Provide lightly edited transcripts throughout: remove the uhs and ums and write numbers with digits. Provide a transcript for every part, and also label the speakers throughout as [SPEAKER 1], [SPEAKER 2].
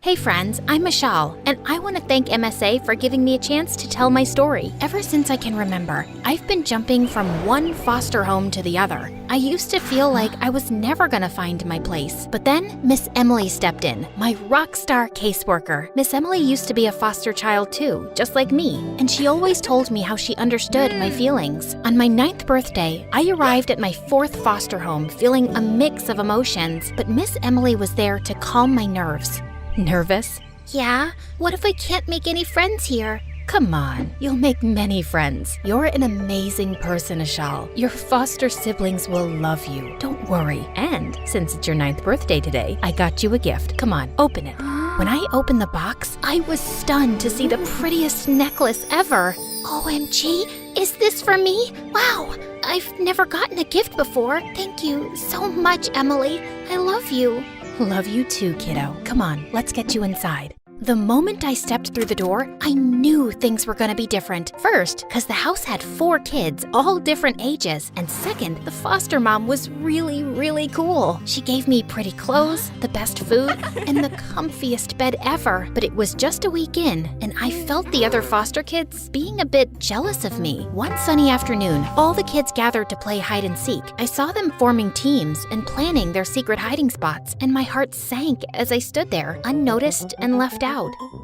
[SPEAKER 1] Hey friends, I'm Michelle, and I want to thank MSA for giving me a chance to tell my story. Ever since I can remember, I've been jumping from one foster home to the other. I used to feel like I was never going to find my place. But then Miss Emily stepped in, my rock star caseworker. Miss Emily used to be a foster child too, just like me, and she always told me how she understood my feelings. On my 9th birthday, I arrived at my 4th foster home feeling a mix of emotions, but Miss Emily was there to calm my nerves. Nervous?
[SPEAKER 2] Yeah? What if I can't make any friends here?
[SPEAKER 1] Come on, you'll make many friends. You're an amazing person, Ashal. Your foster siblings will love you. Don't worry. And since it's your 9th birthday today, I got you a gift. Come on, open it. When I opened the box, I was stunned to see the prettiest necklace ever.
[SPEAKER 2] OMG, is this for me? Wow, I've never gotten a gift before. Thank you so much, Emily. I love you.
[SPEAKER 1] Love you too, kiddo. Come on, let's get you inside. The moment I stepped through the door, I knew things were gonna be different. First, because the house had 4 kids, all different ages. And second, the foster mom was really cool. She gave me pretty clothes, the best food, and the comfiest bed ever. But it was just a week in, and I felt the other foster kids being a bit jealous of me. One sunny afternoon, all the kids gathered to play hide and seek. I saw them forming teams and planning their secret hiding spots, and my heart sank as I stood there, unnoticed and left out.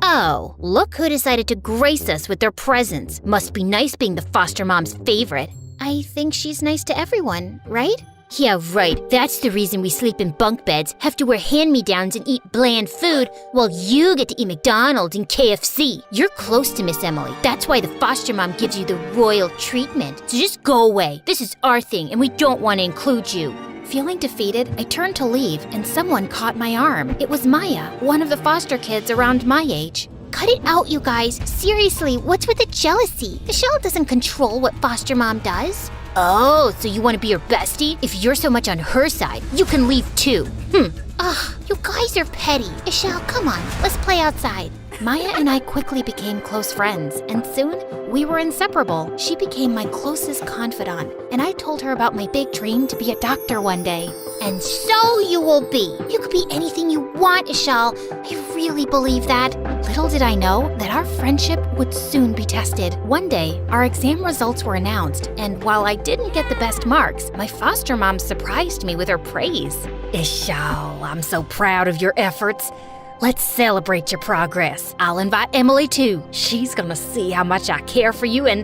[SPEAKER 2] Oh, look who decided to grace us with their presence. Must be nice being the foster mom's favorite. I think she's nice to everyone, right? Yeah, right. That's the reason we sleep in bunk beds, have to wear hand-me-downs and eat bland food, while you get to eat McDonald's and KFC. You're close to Miss Emily. That's why the foster mom gives you the royal treatment. So just go away. This is our thing, and we don't want to include you.
[SPEAKER 1] Feeling defeated, I turned to leave, and someone caught my arm. It was Maya, one of the foster kids around my age.
[SPEAKER 2] Cut it out, you guys. Seriously, what's with the jealousy? Michelle doesn't control what foster mom does. Oh, so you want to be your bestie? If you're so much on her side, you can leave too. Ugh, you guys are petty. Michelle, come on, let's play outside.
[SPEAKER 1] Maya and I quickly became close friends, and soon we were inseparable. She became my closest confidant, and I told her about my big dream to be a doctor one day.
[SPEAKER 2] And so you will be. You could be anything you want, Ishal. I really believe that.
[SPEAKER 1] Little did I know that our friendship would soon be tested. One day, our exam results were announced, and while I didn't get the best marks, my foster mom surprised me with her praise. Ishal, I'm so proud of your efforts. Let's celebrate your progress. I'll invite Emily too. She's gonna see how much I care for you and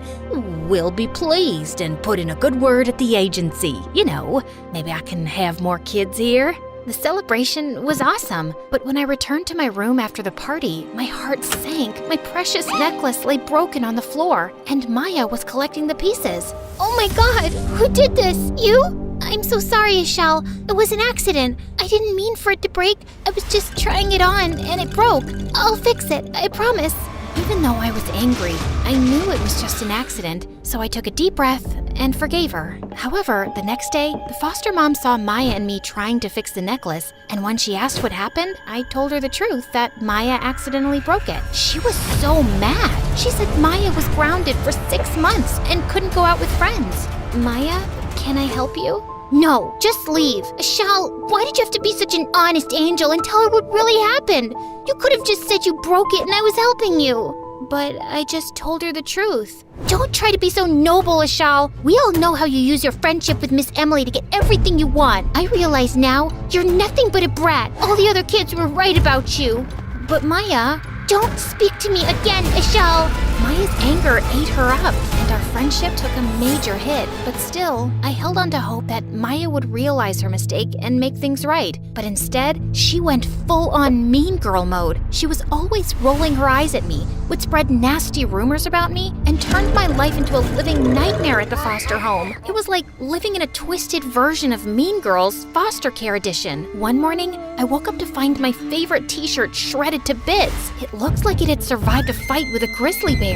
[SPEAKER 1] will be pleased and put in a good word at the agency. You know, maybe I can have more kids here. The celebration was awesome, but when I returned to my room after the party, my heart sank. My precious necklace lay broken on the floor, and Maya was collecting the pieces.
[SPEAKER 2] Oh my God, who did this? You? I'm so sorry, Ishal. It was an accident. I didn't mean for it to break. I was just trying it on, and it broke. I'll fix it, I promise.
[SPEAKER 1] Even though I was angry, I knew it was just an accident, so I took a deep breath and forgave her. However, the next day, the foster mom saw Maya and me trying to fix the necklace, and when she asked what happened, I told her the truth that Maya accidentally broke it. She was so mad. She said Maya was grounded for 6 months and couldn't go out with friends. Maya, can I help you?
[SPEAKER 2] No, just leave. Ishal, why did you have to be such an honest angel and tell her what really happened? You could have just said you broke it and I was helping you.
[SPEAKER 1] But I just told her the truth.
[SPEAKER 2] Don't try to be so noble, Ishal. We all know how you use your friendship with Miss Emily to get everything you want. I realize now you're nothing but a brat. All the other kids were right about you.
[SPEAKER 1] But Maya...
[SPEAKER 2] Don't speak to me again, Ishal!
[SPEAKER 1] Maya's anger ate her up, and our friendship took a major hit. But still, I held on to hope that Maya would realize her mistake and make things right. But instead, she went full-on mean girl mode. She was always rolling her eyes at me, would spread nasty rumors about me, and turned my life into a living nightmare at the foster home. It was like living in a twisted version of Mean Girls Foster Care Edition. One morning, I woke up to find my favorite t-shirt shredded to bits. It looked like it had survived a fight with a grizzly bear.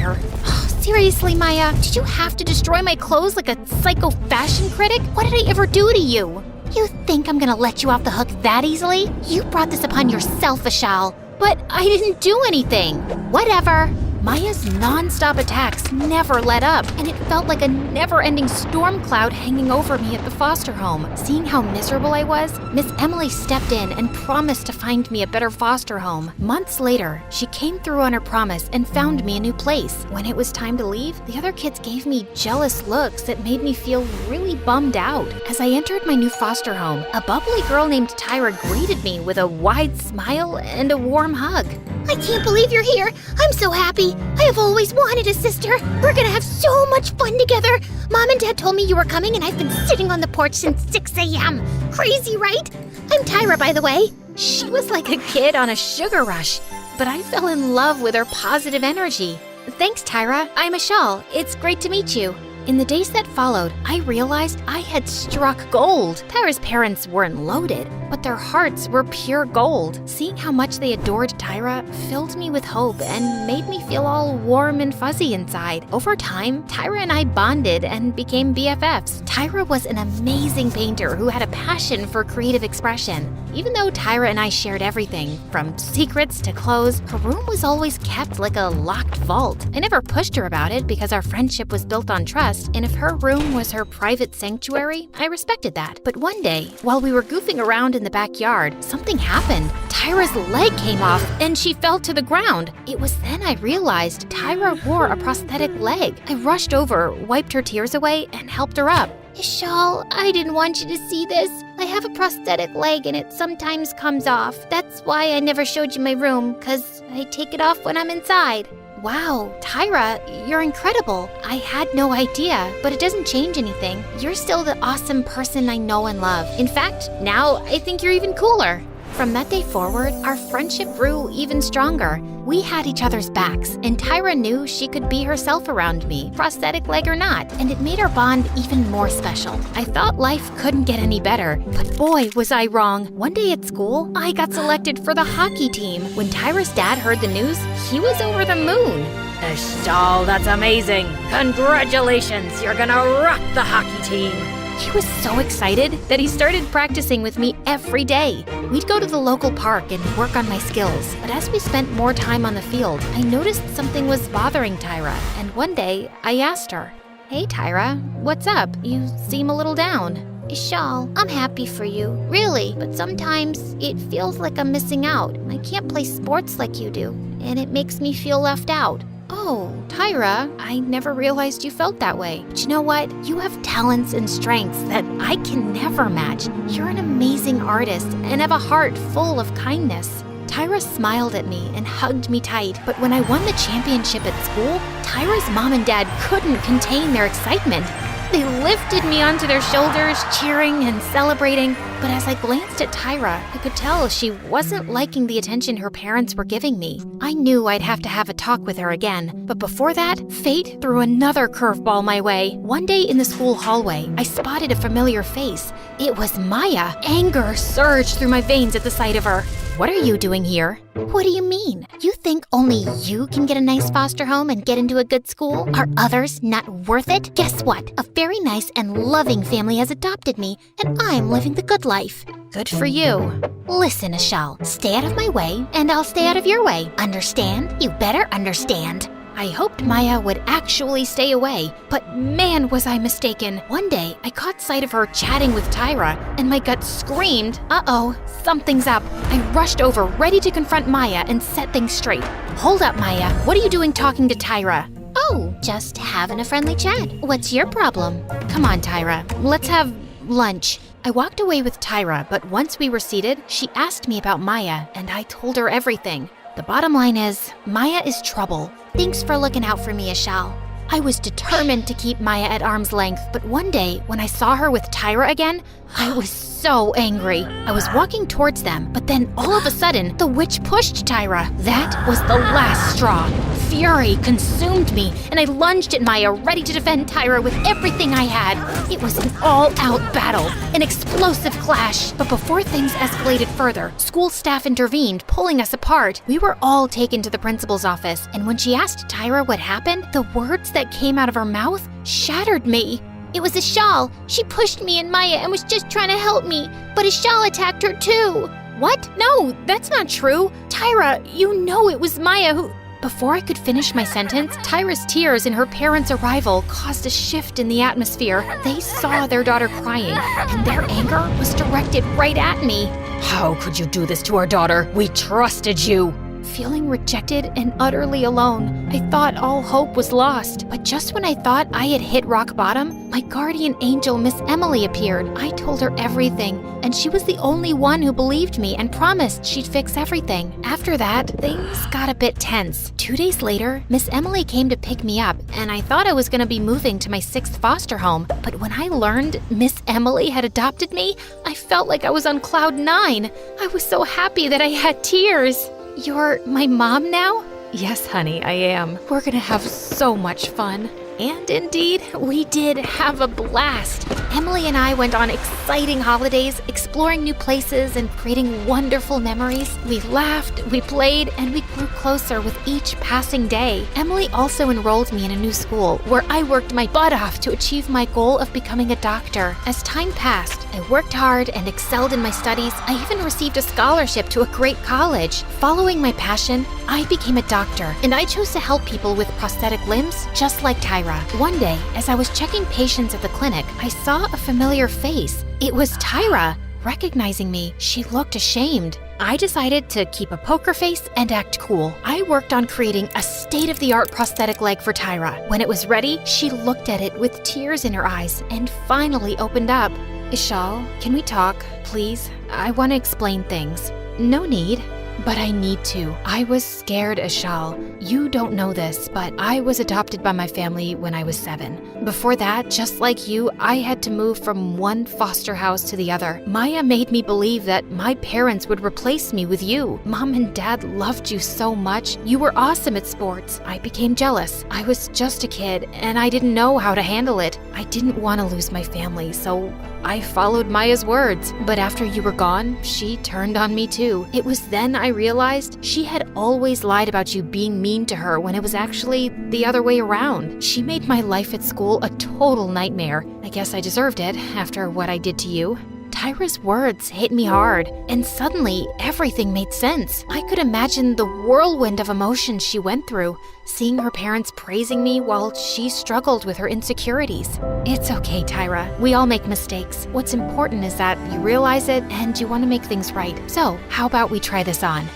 [SPEAKER 1] Seriously, Maya, did you have to destroy my clothes like a psycho fashion critic? What did I ever do to you?
[SPEAKER 2] You think I'm gonna let you off the hook that easily? You brought this upon yourself, Ishal.
[SPEAKER 1] But I didn't do anything.
[SPEAKER 2] Whatever.
[SPEAKER 1] Maya's non-stop attacks never let up, and it felt like a never-ending storm cloud hanging over me at the foster home. Seeing how miserable I was, Miss Emily stepped in and promised to find me a better foster home. Months later, she came through on her promise and found me a new place. When it was time to leave, the other kids gave me jealous looks that made me feel really bummed out. As I entered my new foster home, a bubbly girl named Tyra greeted me with a wide smile and a warm hug.
[SPEAKER 2] I can't believe you're here. I'm so happy. I have always wanted a sister. We're gonna have so much fun together. Mom and Dad told me you were coming, and I've been sitting on the porch since 6 a.m. Crazy, right? I'm Tyra, by the way.
[SPEAKER 1] She was like a kid on a sugar rush, but I fell in love with her positive energy. Thanks, Tyra. I'm Michelle. It's great to meet you. In the days that followed, I realized I had struck gold. Tyra's parents weren't loaded, but their hearts were pure gold. Seeing how much they adored Tyra filled me with hope and made me feel all warm and fuzzy inside. Over time, Tyra and I bonded and became BFFs. Tyra was an amazing painter who had a passion for creative expression. Even though Tyra and I shared everything, from secrets to clothes, her room was always kept like a locked vault. I never pushed her about it because our friendship was built on trust, and if her room was her private sanctuary, I respected that. But one day, while we were goofing around in the backyard, something happened. Tyra's leg came off and she fell to the ground. It was then I realized Tyra wore a prosthetic leg. I rushed over, wiped her tears away, and helped her up.
[SPEAKER 2] Ishal, I didn't want you to see this. I have a prosthetic leg and it sometimes comes off. That's why I never showed you my room, because I take it off when I'm inside.
[SPEAKER 1] Wow, Tyra, you're incredible. I had no idea, but it doesn't change anything. You're still the awesome person I know and love. In fact, now I think you're even cooler. From that day forward, our friendship grew even stronger. We had each other's backs, and Tyra knew she could be herself around me, prosthetic leg or not, and it made our bond even more special. I thought life couldn't get any better, but boy, was I wrong. One day at school, I got selected for the hockey team. When Tyra's dad heard the news, he was over the moon.
[SPEAKER 3] Ishal, that's amazing. Congratulations, you're gonna rock the hockey team.
[SPEAKER 1] He was so excited that he started practicing with me every day. We'd go to the local park and work on my skills, but as we spent more time on the field, I noticed something was bothering Tyra, and one day I asked her, "Hey Tyra, what's up? You seem a little down."
[SPEAKER 2] Ishal, I'm happy for you, really, but sometimes it feels like I'm missing out. I can't play sports like you do, and it makes me feel left out.
[SPEAKER 1] Oh, Tyra, I never realized you felt that way. But you know what? You have talents and strengths that I can never match. You're an amazing artist and have a heart full of kindness. Tyra smiled at me and hugged me tight, but when I won the championship at school, Tyra's mom and dad couldn't contain their excitement. They lifted me onto their shoulders, cheering and celebrating. But as I glanced at Tyra, I could tell she wasn't liking the attention her parents were giving me. I knew I'd have to have a talk with her again. But before that, fate threw another curveball my way. One day in the school hallway, I spotted a familiar face. It was Maya. Anger surged through my veins at the sight of her. "What are you doing here?"
[SPEAKER 2] What do you mean? You think only you can get a nice foster home and get into a good school? Are others not worth it? Guess what? A very nice and loving family has adopted me, and I'm living the good life.
[SPEAKER 1] Good for you.
[SPEAKER 2] Listen, Ishal, stay out of my way, and I'll stay out of your way. Understand? You better understand.
[SPEAKER 1] I hoped Maya would actually stay away, but man was I mistaken. One day, I caught sight of her chatting with Tyra, and my gut screamed, uh-oh, something's up. I rushed over, ready to confront Maya and set things straight. Hold up, Maya. What are you doing talking to Tyra?
[SPEAKER 2] Oh, just having a friendly chat. What's your problem?
[SPEAKER 1] Come on, Tyra. Let's have lunch. I walked away with Tyra, but once we were seated, she asked me about Maya, and I told her everything. The bottom line is, Maya is trouble.
[SPEAKER 2] Thanks for looking out for me, Ishal.
[SPEAKER 1] I was determined to keep Maya at arm's length, but one day, when I saw her with Tyra again, I was so angry. I was walking towards them, but then all of a sudden, the witch pushed Tyra. That was the last straw. Fury consumed me, and I lunged at Maya, ready to defend Tyra with everything I had. It was an all-out battle, an explosive clash. But before things escalated further, school staff intervened, pulling us apart. We were all taken to the principal's office, and when she asked Tyra what happened, the words that came out of her mouth shattered me.
[SPEAKER 2] It was Ishal. She pushed me and Maya and was just trying to help me, but Ishal attacked her too.
[SPEAKER 1] What? No, that's not true. Tyra, you know it was Maya who... Before I could finish my sentence, Tyra's tears and her parents' arrival caused a shift in the atmosphere. They saw their daughter crying, and their anger was directed right at me.
[SPEAKER 3] How could you do this to our daughter? We trusted you.
[SPEAKER 1] Feeling rejected and utterly alone, I thought all hope was lost. But just when I thought I had hit rock bottom, my guardian angel, Miss Emily, appeared. I told her everything, and she was the only one who believed me and promised she'd fix everything. After that, things got a bit tense. 2 days later, Miss Emily came to pick me up, and I thought I was going to be moving to my 6th foster home. But when I learned Miss Emily had adopted me, I felt like I was on cloud 9. I was so happy that I had tears. You're my mom now?
[SPEAKER 3] Yes, honey, I am.
[SPEAKER 1] We're gonna have so much fun. And indeed, we did have a blast. Emily and I went on exciting holidays, exploring new places and creating wonderful memories. We laughed, we played, and we grew closer with each passing day. Emily also enrolled me in a new school where I worked my butt off to achieve my goal of becoming a doctor. As time passed, I worked hard and excelled in my studies. I even received a scholarship to a great college. Following my passion, I became a doctor, and I chose to help people with prosthetic limbs just like Tyra. One day, as I was checking patients at the clinic, I saw a familiar face. It was Tyra. Recognizing me, she looked ashamed. I decided to keep a poker face and act cool. I worked on creating a state-of-the-art prosthetic leg for Tyra. When it was ready, she looked at it with tears in her eyes and finally opened up. Ishal, can we talk, please? I want to explain things. No need. But I need to. I was scared, Ishal. You don't know this, but I was adopted by my family when I was 7. Before that, just like you, I had to move from one foster house to the other. Maya made me believe that my parents would replace me with you. Mom and Dad loved you so much. You were awesome at sports. I became jealous. I was just a kid, and I didn't know how to handle it. I didn't want to lose my family, so I followed Maya's words. But after you were gone, she turned on me too. It was then I realized she had always lied about you being mean to her when it was actually the other way around. She made my life at school a total nightmare. I guess I deserved it after what I did to you. Tyra's words hit me hard, and suddenly everything made sense. I could imagine the whirlwind of emotions she went through, seeing her parents praising me while she struggled with her insecurities. It's okay, Tyra. We all make mistakes. What's important is that you realize it and you want to make things right. So, how about we try this on?